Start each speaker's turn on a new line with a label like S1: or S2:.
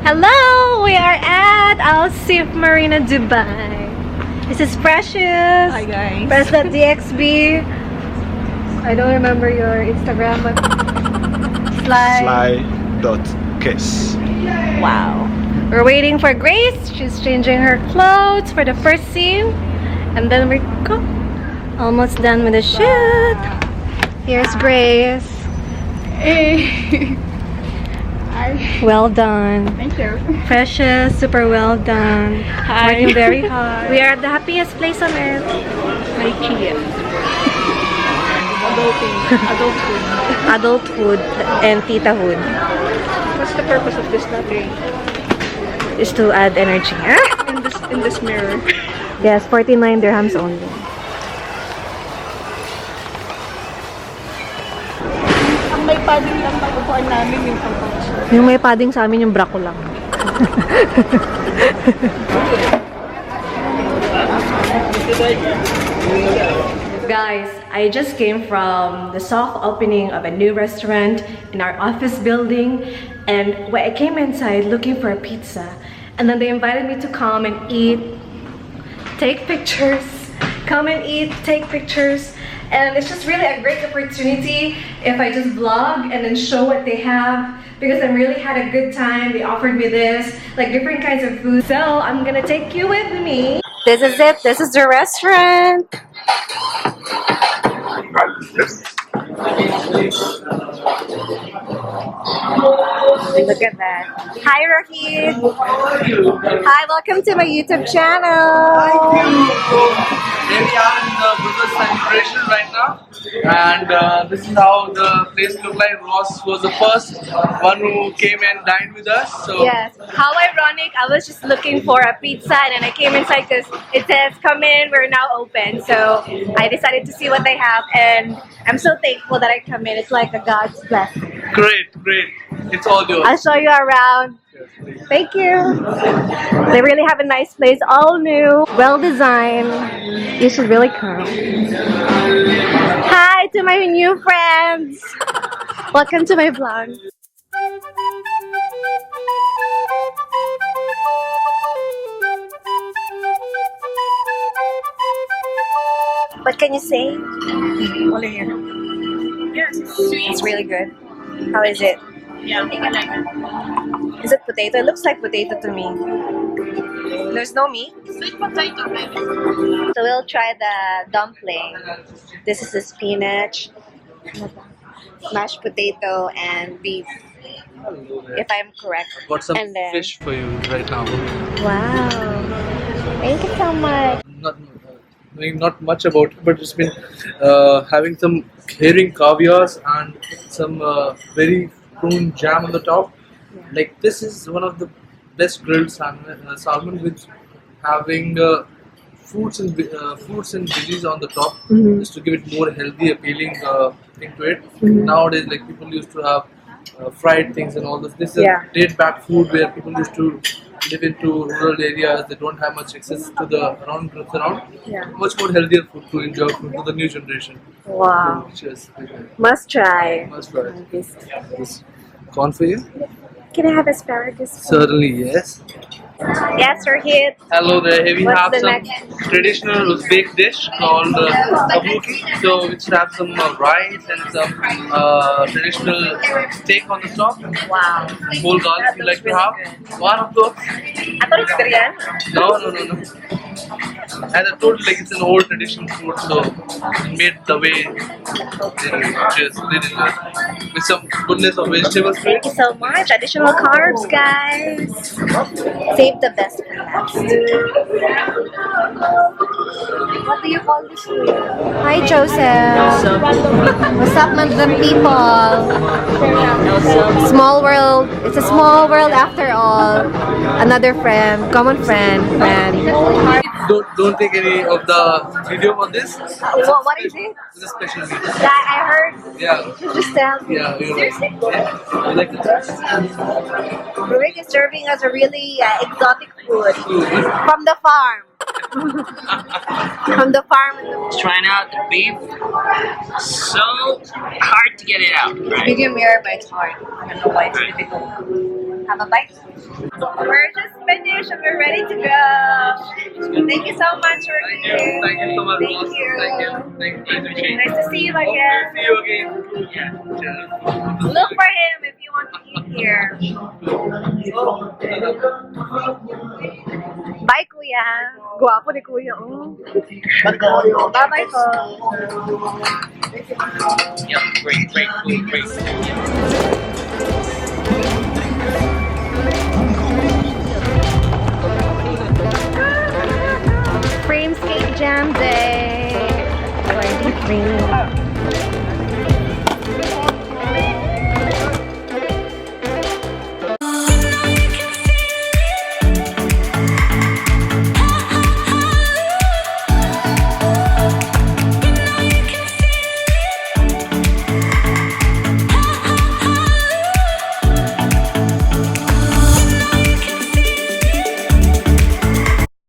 S1: Hello! We are at Al Sif Marina, Dubai. This is Precious.
S2: Hi guys.
S1: Press.dxb. I don't remember your Instagram, but
S3: Sly.kiss.
S1: Wow. We're waiting for Grace. She's changing her clothes for the first scene. And then we're almost done with the shoot. Here's Grace.
S2: Hey. Hi.
S1: Well done.
S2: Thank you.
S1: Precious, super well done.
S2: Hi.
S1: Working very hard. We are at the happiest place on earth.
S2: IKEA. Adulthood.
S1: Adulthood and titahood
S2: What's the purpose of this latte?
S1: is to add energy.
S2: In this mirror.
S1: Yes, 49 dirhams only.
S2: Ang may padding lang na upuan namin yung pangpangso.
S1: Yung may padding sa amin, yung brako lang. Guys, I just came from the soft opening of a new restaurant in our office building, and when I came inside looking for a pizza, and then they invited me to come and eat, take pictures, come and eat, take pictures, and it's just really a great opportunity if I just vlog and then show what they have, because I really had a good time. They offered me this, like different kinds of food. So I'm gonna take you with me. This is it. This is the restaurant. Look at that. Hi, Rohit. Hi, welcome to my YouTube channel.
S4: Here we are in the Business celebration right now, and this is how the place looked like. Ross was the first one who came and dined with us. So
S1: Yes. How ironic. I was just looking for a pizza and then I came inside because it says, come in, we're now open. So I decided to see what they have, and I'm so thankful that I come in. It's like a God's blessing.
S4: great. It's all yours.
S1: I'll show you around. Thank you. They really have a nice place, all new, well designed. You should really come. Hi to my new friends. Welcome to my vlog. What can you say?
S2: Yes, sweet.
S1: It's really good. How is it?
S2: Yeah, I like it.
S1: Is it potato? It looks like potato to me. There's no meat.
S2: Sweet potato, maybe.
S1: So we'll try the dumpling. This is the spinach, mashed potato, and beef, if I'm correct.
S4: Got some
S1: And then-
S4: fish for you right now.
S1: Wow. Thank you so much.
S4: Not knowing not much about it, but just been having some herring caviars and some very prawn jam on the top. Like this is one of the best grilled salmon with having fruits and veggies on the top, just to give it more healthy, appealing thing to it. Nowadays, like people used to have fried things and all this. This is
S1: Yeah.
S4: date back food where people used to live into rural areas. They don't have much access to the around.
S1: Yeah.
S4: Much more healthier food to enjoy to the new generation.
S1: Wow.
S4: Cheers.
S1: Must try.
S4: Must try.
S1: This.
S4: This corn for you?
S1: Can I have asparagus?
S4: Certainly, yes.
S1: Yes, we're here.
S4: Hello there. Here we
S1: What's
S4: have
S1: the
S4: some
S1: next?
S4: traditional Uzbek dish called kabuki. So which have some rice and some traditional steak on the top.
S1: Wow.
S4: Whole garlic
S1: That
S4: you
S1: looks
S4: like to
S1: really
S4: have.
S1: good.
S4: One of those.
S1: I thought it's biryani.
S4: No. As I told you, like it's an old traditional food, so made the way just really good. With some goodness of vegetables to
S1: Thank
S4: it.
S1: you so much. Additional carbs, guys. Save the best for last. What do you call this food? Hi, Joseph. What's up, London people? Small world. It's a small world after all. Another friend, common friend.
S4: Don't take any of the video for this.
S1: What is it?
S4: It's a special video.
S1: Yeah, I heard.
S4: Yeah.
S1: Just tell me.
S4: Yeah, you
S1: Seriously?
S4: You like it?
S1: Rick is serving us a really exotic food from the farm. From the farm.
S5: Trying out the beef. So hard to get it out. Right?
S1: Medium rare, but it's hard. I don't know why it's difficult. Have a bite. We're just finished and we're ready to go. Thank you so much for here.
S4: Thank you so much,
S1: Thank
S4: boss.
S1: you.
S4: Thank you.
S1: Nice to see you
S4: Hope
S1: again.
S4: to see you again.
S1: Look for him if you want to eat here. Bye, Kuya. Guwapo ni Kuya. Oh. Bye-bye po.
S4: Yeah, great food, great food.